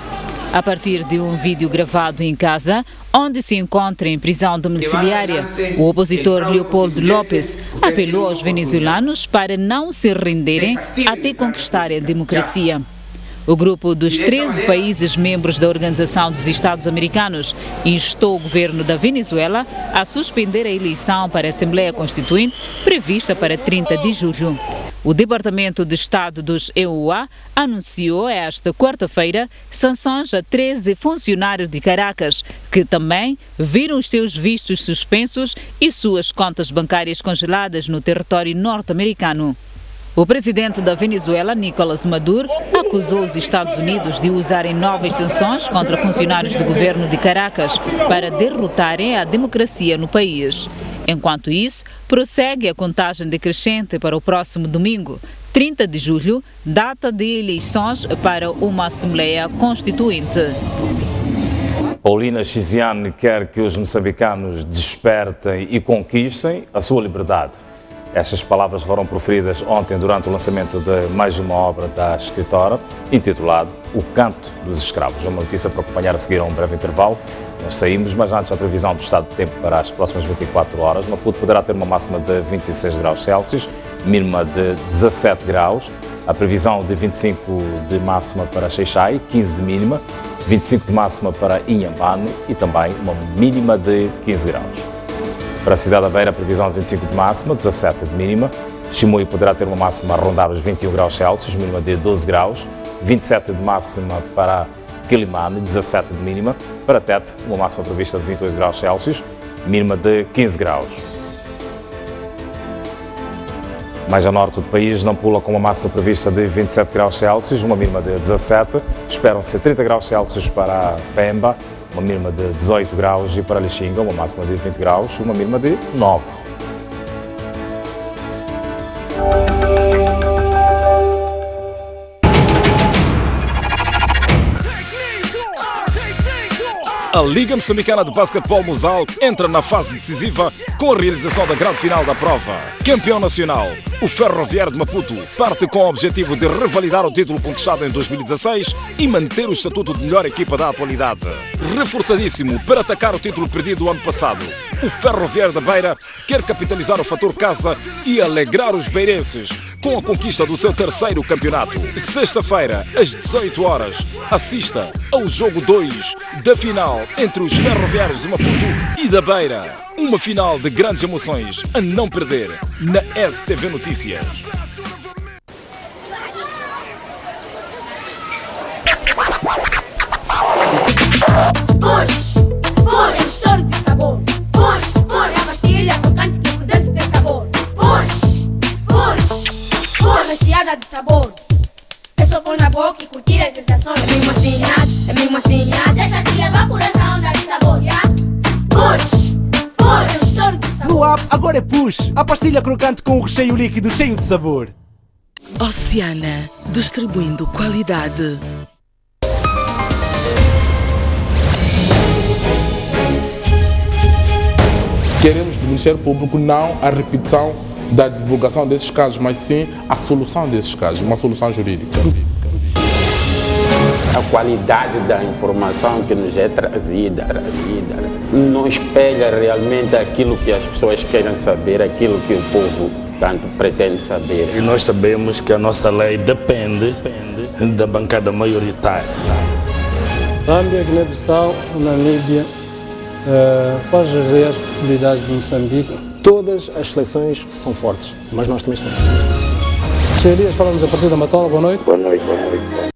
S26: A partir de um vídeo gravado em casa, onde se encontra em prisão domiciliária, o opositor Leopoldo López apelou aos venezuelanos para não se renderem até conquistarem a democracia. O grupo dos 13 países membros da Organização dos Estados Americanos instou o governo da Venezuela a suspender a eleição para a Assembleia Constituinte prevista para 30 de julho. O Departamento de Estado dos EUA anunciou esta quarta-feira sanções a 13 funcionários de Caracas, que também viram os seus vistos suspensos e suas contas bancárias congeladas no território norte-americano. O presidente da Venezuela, Nicolás Maduro, acusou os Estados Unidos de usarem novas sanções contra funcionários do governo de Caracas para derrotarem a democracia no país. Enquanto isso, prossegue a contagem decrescente para o próximo domingo, 30 de julho, data de eleições para uma Assembleia Constituinte.
S1: Paulina Chiziane quer que os moçambicanos despertem e conquistem a sua liberdade. Estas palavras foram proferidas ontem durante o lançamento de mais uma obra da escritora, intitulado O Canto dos Escravos. Uma notícia para acompanhar a seguir a um breve intervalo. Nós saímos, mas antes a previsão do estado de tempo para as próximas 24 horas. Maputo poderá ter uma máxima de 26 graus Celsius, mínima de 17 graus. A previsão de 25 de máxima para Xai-Xai, 15 de mínima, 25 de máxima para Inhambane e também uma mínima de 15 graus. Para a cidade da Beira, a previsão de 25 de máxima, 17 de mínima. Chimoio poderá ter uma máxima a rondar os 21 graus Celsius, mínima de 12 graus. 27 de máxima para Quilimane, 17 de mínima. Para Tete, uma máxima prevista de 28 graus Celsius, mínima de 15 graus. Mais a norte do país, Nampula com uma máxima prevista de 27 graus Celsius, uma mínima de 17. Esperam-se 30 graus Celsius para Pemba, uma mínima de 18 graus, e para Lixinga, uma máxima de 20 graus, uma mínima de 9.
S17: A Liga Moçambicana de Basquetebol Musal entra na fase decisiva com a realização da grande final da prova. Campeão nacional, o Ferroviário de Maputo parte com o objetivo de revalidar o título conquistado em 2016 e manter o estatuto de melhor equipa da atualidade. Reforçadíssimo para atacar o título perdido o ano passado, o Ferroviário da Beira quer capitalizar o fator casa e alegrar os beirenses com a conquista do seu terceiro campeonato. Sexta-feira, às 18 horas, assista ao jogo 2 da final entre os Ferroviários de Maputo e da Beira. Uma final de grandes emoções a não perder na STV Notícias.
S9: Push, push, estouro de sabor. Push, push, a pastilha crocante que por dentro tem sabor. Push, push, push, recheada de sabor. É só com pôr na boca e curtir as sensações. É mesmo assim, é mesmo assim, deixa-te levar por essa onda de sabor, Push, push, é um estouro de sabor.
S8: No app, agora é Push, a pastilha crocante com o recheio líquido cheio de sabor.
S11: Oceana, distribuindo qualidade.
S10: Queremos do Ministério Público não a repetição da divulgação desses casos, mas sim a solução desses casos, uma solução jurídica.
S18: A qualidade da informação que nos é trazida não espelha realmente aquilo que as pessoas querem saber, aquilo que o povo tanto pretende saber.
S21: E nós sabemos que a nossa lei depende da bancada maioritária.
S22: Zâmbia, Guiné-Bissau, Namíbia, quais as possibilidades de Moçambique?
S12: Todas as seleções são fortes, mas nós também somos.
S22: Elias, falamos a partir da Matola, boa noite.
S18: Boa noite, boa noite.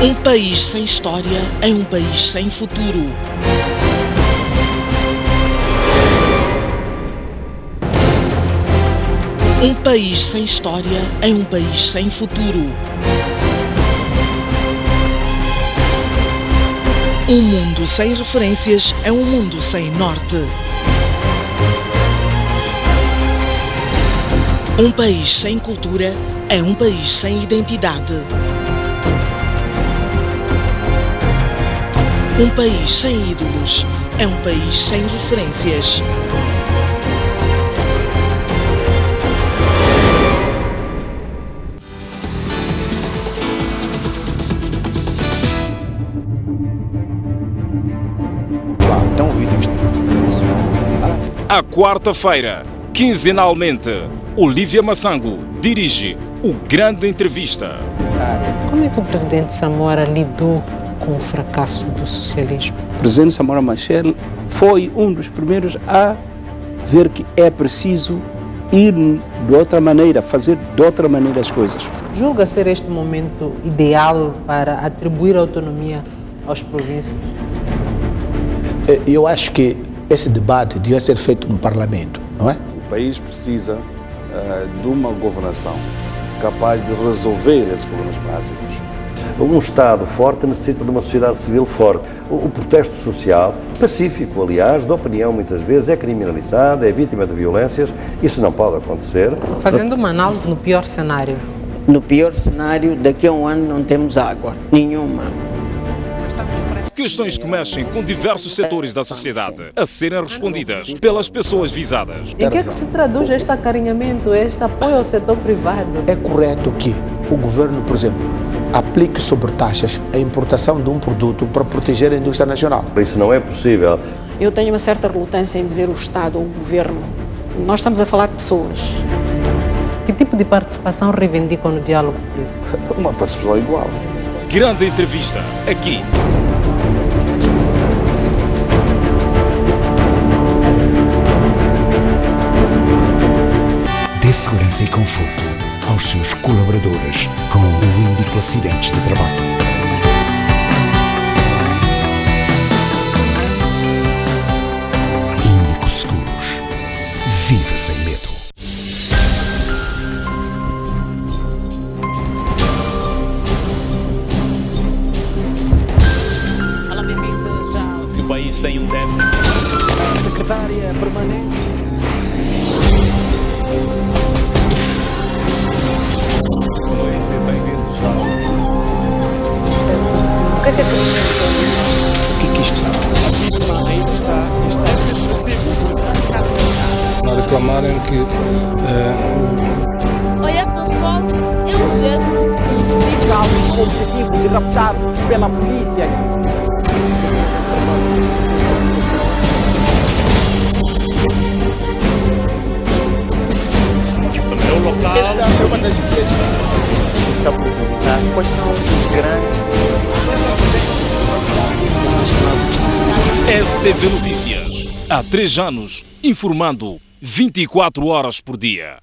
S11: Um país sem história é um país sem futuro. Um país sem história é um país sem futuro. Um mundo sem referências é um mundo sem norte. Um país sem cultura é um país sem identidade. Um país sem ídolos é um país sem referências.
S17: À quarta-feira, quinzenalmente, Olívia Massango dirige o Grande Entrevista.
S23: Como é que o presidente Samora lidou com o fracasso do socialismo?
S5: O presidente Samora Machel foi um dos primeiros a ver que é preciso ir de outra maneira, fazer de outra maneira as coisas.
S23: Julga ser este o momento ideal para atribuir autonomia às províncias?
S12: Eu acho que esse debate devia ser feito no Parlamento, não é?
S13: O país precisa de uma governação capaz de resolver esses problemas básicos.
S15: Um Estado forte necessita de uma sociedade civil forte. O protesto social, pacífico, aliás, de opinião muitas vezes, é criminalizado, é vítima de violências. Isso não pode acontecer.
S23: Fazendo uma análise no pior cenário.
S29: No pior cenário, daqui a um ano não temos água, nenhuma.
S17: Questões que mexem com diversos setores da sociedade a serem respondidas pelas pessoas visadas.
S23: Em que é que se traduz este acarinhamento, este apoio ao setor privado?
S12: É correto que o governo, por exemplo, aplique sobretaxas a importação de um produto para proteger a indústria nacional?
S15: Isso não é possível.
S30: Eu tenho uma certa relutância em dizer o Estado ou o governo. Nós estamos a falar de pessoas.
S23: Que tipo de participação reivindicam no diálogo político?
S13: Uma participação igual.
S17: Grande Entrevista, aqui.
S24: Dê segurança e conforto aos seus colaboradores com o Índico Acidentes de Trabalho. Índico Seguros. Viva sem medo.
S25: Olá, bem-vindos ao... O país tem um déficit.
S8: Secretária permanente.
S23: O que é
S12: isto são?
S8: Ainda está a reclamarem que
S9: Olhar para o sol é um gesto simples.
S8: com o objetivo de raptar pela polícia.
S25: No meu local.
S8: Esta é uma das vias que está por publicar. Quais são os grandes
S17: STV Notícias, há 3 anos, informando 24 horas por dia.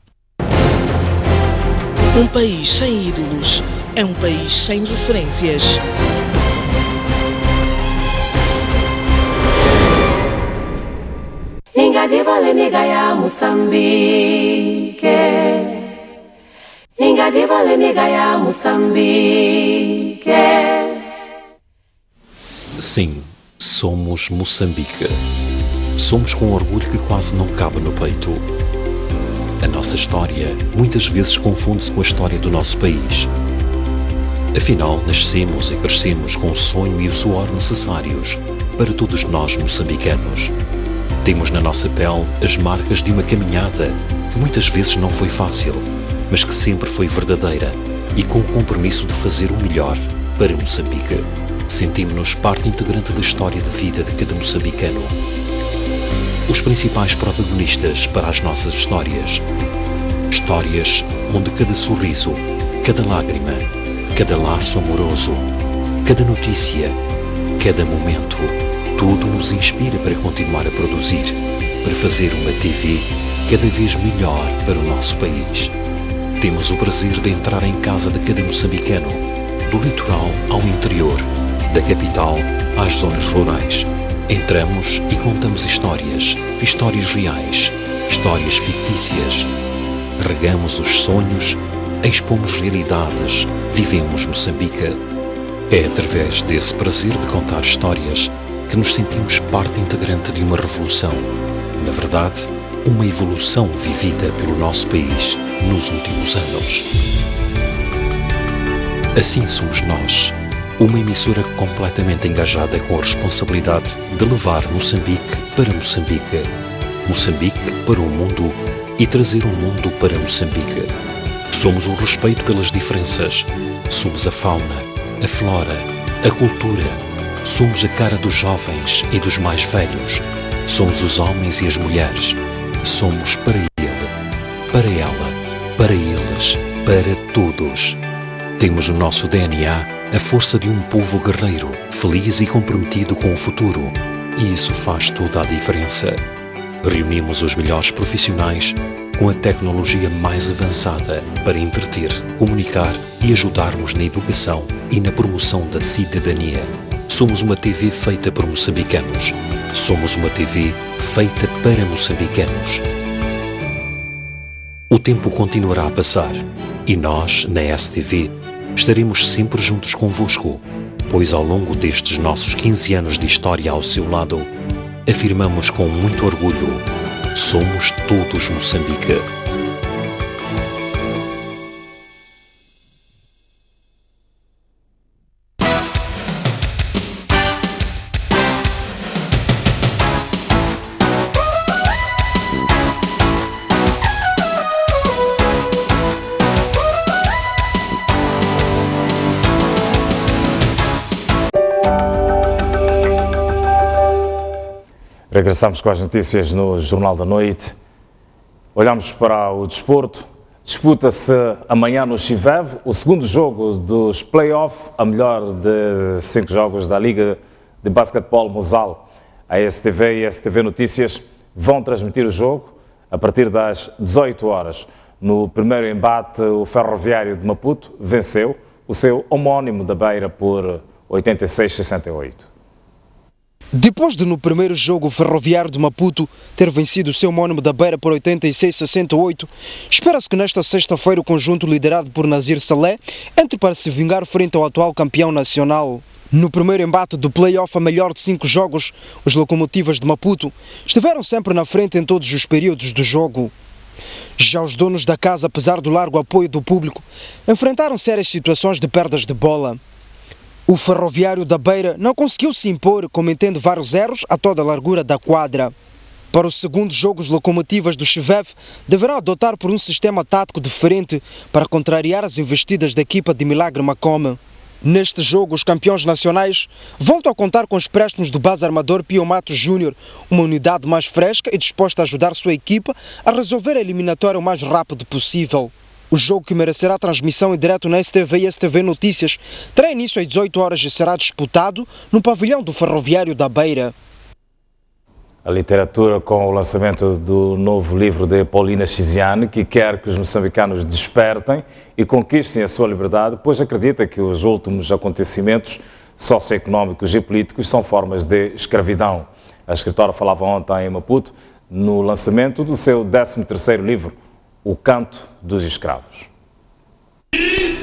S11: Um país sem ídolos é um país sem referências.
S9: Engane
S2: Ingadibale negaya Moçambique. Ingadibale negaya Moçambique.
S3: Sim, somos Moçambique. Somos com orgulho que quase não cabe no peito. A nossa história muitas vezes confunde-se com a história do nosso país. Afinal, nascemos e crescemos com o sonho e o suor necessários para todos nós moçambicanos. Temos na nossa pele as marcas de uma caminhada que muitas vezes não foi fácil, mas que sempre foi verdadeira e com o compromisso de fazer o melhor para Moçambique. Sentimos-nos parte integrante da história de vida de cada moçambicano. Os principais protagonistas para as nossas histórias. Histórias onde cada sorriso, cada lágrima, cada laço amoroso, cada notícia, cada momento, tudo nos inspira para continuar a produzir, para fazer uma TV cada vez melhor para o nosso país. Temos o prazer de entrar em casa de cada moçambicano, do litoral ao interior, da capital às zonas rurais. Entramos e contamos histórias reais, histórias fictícias. Regamos os sonhos, expomos realidades, vivemos Moçambique. É através desse prazer de contar histórias que nos sentimos parte integrante de uma revolução. Na verdade, uma evolução vivida pelo nosso país nos últimos anos. Assim somos nós, uma emissora completamente engajada com a responsabilidade de levar Moçambique para Moçambique, Moçambique para o mundo e trazer o mundo para Moçambique. Somos o respeito pelas diferenças, somos a fauna, a flora, a cultura, somos a cara dos jovens e dos mais velhos, somos os homens e as mulheres, somos para ele, para ela, para eles, para todos. Temos no nosso DNA a força de um povo guerreiro, feliz e comprometido com o futuro, e isso faz toda a diferença. Reunimos os melhores profissionais com a tecnologia mais avançada para entreter, comunicar e ajudarmos na educação e na promoção da cidadania. Somos uma TV feita por moçambicanos. Somos uma TV feita para moçambicanos. O tempo continuará a passar e nós, na STV, estaremos sempre juntos convosco, pois ao longo destes nossos 15 anos de história ao seu lado, afirmamos com muito orgulho: somos todos Moçambique.
S1: Regressamos com as notícias no Jornal da Noite. Olhamos para o desporto. Disputa-se amanhã no Chivev o segundo jogo dos play-off, a melhor de 5 jogos da Liga de Basquetebol Mosal. A STV e a STV Notícias vão transmitir o jogo a partir das 18 horas. No primeiro embate, o Ferroviário de Maputo venceu o seu homónimo da Beira por 86-68.
S6: Depois de no primeiro jogo o Ferroviário de Maputo ter vencido o seu homónimo da Beira por 86-68, espera-se que nesta sexta-feira o conjunto liderado por Nazir Saleh entre para se vingar frente ao atual campeão nacional. No primeiro embate do play-off a melhor de 5 jogos, os Locomotivas de Maputo estiveram sempre na frente em todos os períodos do jogo. Já os donos da casa, apesar do largo apoio do público, enfrentaram sérias situações de perdas de bola. O Ferroviário da Beira não conseguiu se impor, cometendo vários erros a toda a largura da quadra. Para o segundo jogo, os Locomotivas do Chivev deverão adotar por um sistema tático diferente para contrariar as investidas da equipa de Milagre Macome. Neste jogo, os campeões nacionais voltam a contar com os préstimos do base armador Pio Matos Júnior, uma unidade mais fresca e disposta a ajudar sua equipa a resolver a eliminatória o mais rápido possível. O jogo, que merecerá transmissão em direto na STV e STV Notícias, terá início às 18 horas e será disputado no pavilhão do Ferroviário da Beira.
S1: A literatura com o lançamento do novo livro de Paulina Chiziane, que quer que os moçambicanos despertem e conquistem a sua liberdade, pois acredita que os últimos acontecimentos socioeconómicos e políticos são formas de escravidão. A escritora falava ontem em Maputo no lançamento do seu 13º livro, O Canto dos Escravos.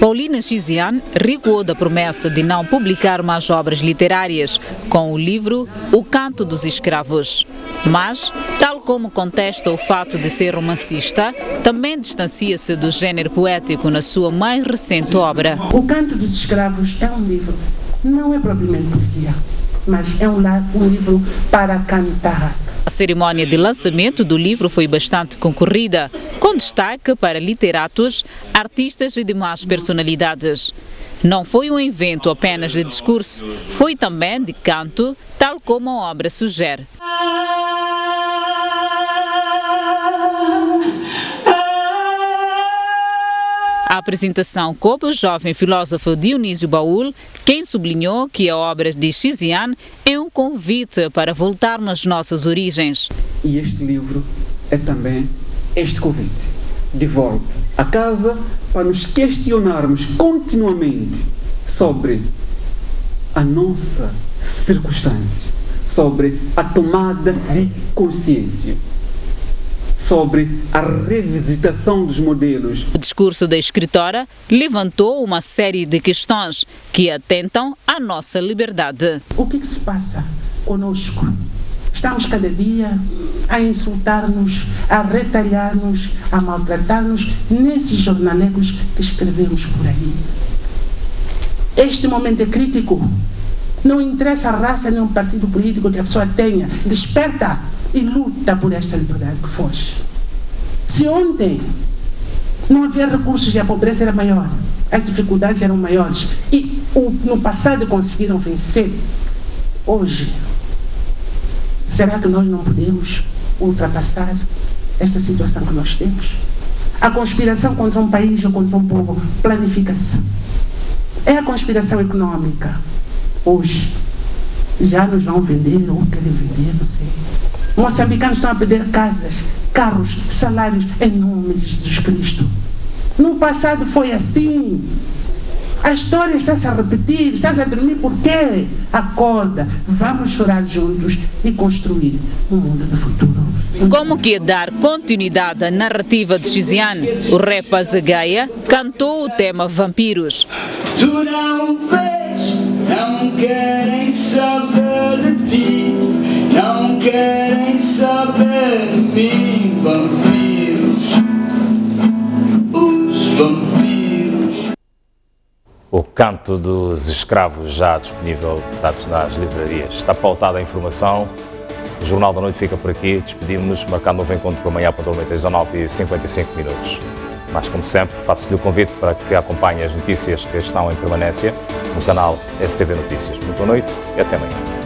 S4: Paulina Xiziane recuou da promessa de não publicar mais obras literárias com o livro O Canto dos Escravos. Mas, tal como contesta o fato de ser romancista, também distancia-se do gênero poético na sua mais recente obra.
S7: O Canto dos Escravos é um livro, não é propriamente poesia, mas é um livro para cantar.
S4: A cerimónia de lançamento do livro foi bastante concorrida, com destaque para literatos, artistas e demais personalidades. Não foi um evento apenas de discurso, foi também de canto, tal como a obra sugere. A apresentação coube o jovem filósofo Dionísio Baúl, quem sublinhou que a obra de Xiziane é um convite para voltarmos às nossas origens.
S10: E este livro é também este convite de volta a casa para nos questionarmos continuamente sobre a nossa circunstância, sobre a tomada de consciência, sobre a revisitação dos modelos.
S4: O discurso da escritora levantou uma série de questões que atentam à nossa liberdade.
S7: O que se passa conosco? Estamos cada dia a insultar-nos, a retalhar-nos, a maltratar-nos nesses jornalecos que escrevemos por aí. Este momento é crítico. Não interessa a raça nem o partido político que a pessoa tenha. Desperta e luta por esta liberdade que foge. Se ontem não havia recursos e a pobreza era maior, as dificuldades eram maiores e no passado conseguiram vencer, hoje, será que nós não podemos ultrapassar esta situação que nós temos? A conspiração contra um país ou contra um povo planifica-se. É a conspiração econômica. Hoje, já nos vão vender ou querem vender, não sei. Moçambicanos estão a perder casas, carros, salários em nome de Jesus Cristo. No passado foi assim. A história está-se a repetir, está-se a dormir por quê? Acorda, vamos chorar juntos e construir um mundo do futuro.
S4: Como que dar continuidade à narrativa de Xiziane, o rap Azagaia cantou o tema Vampiros.
S14: Tu não vês, não querem saber de ti, não querem saber de mim, vampiros, os vampiros.
S1: O Canto dos Escravos, já disponível, portanto, nas livrarias. Está pautada a informação. O Jornal da Noite fica por aqui. Despedimos-nos, marcando um novo encontro para amanhã, pontualmente às 19h55. Mas, como sempre, faço-lhe o convite para que acompanhe as notícias que estão em permanência no canal STV Notícias. Muito boa noite e até amanhã.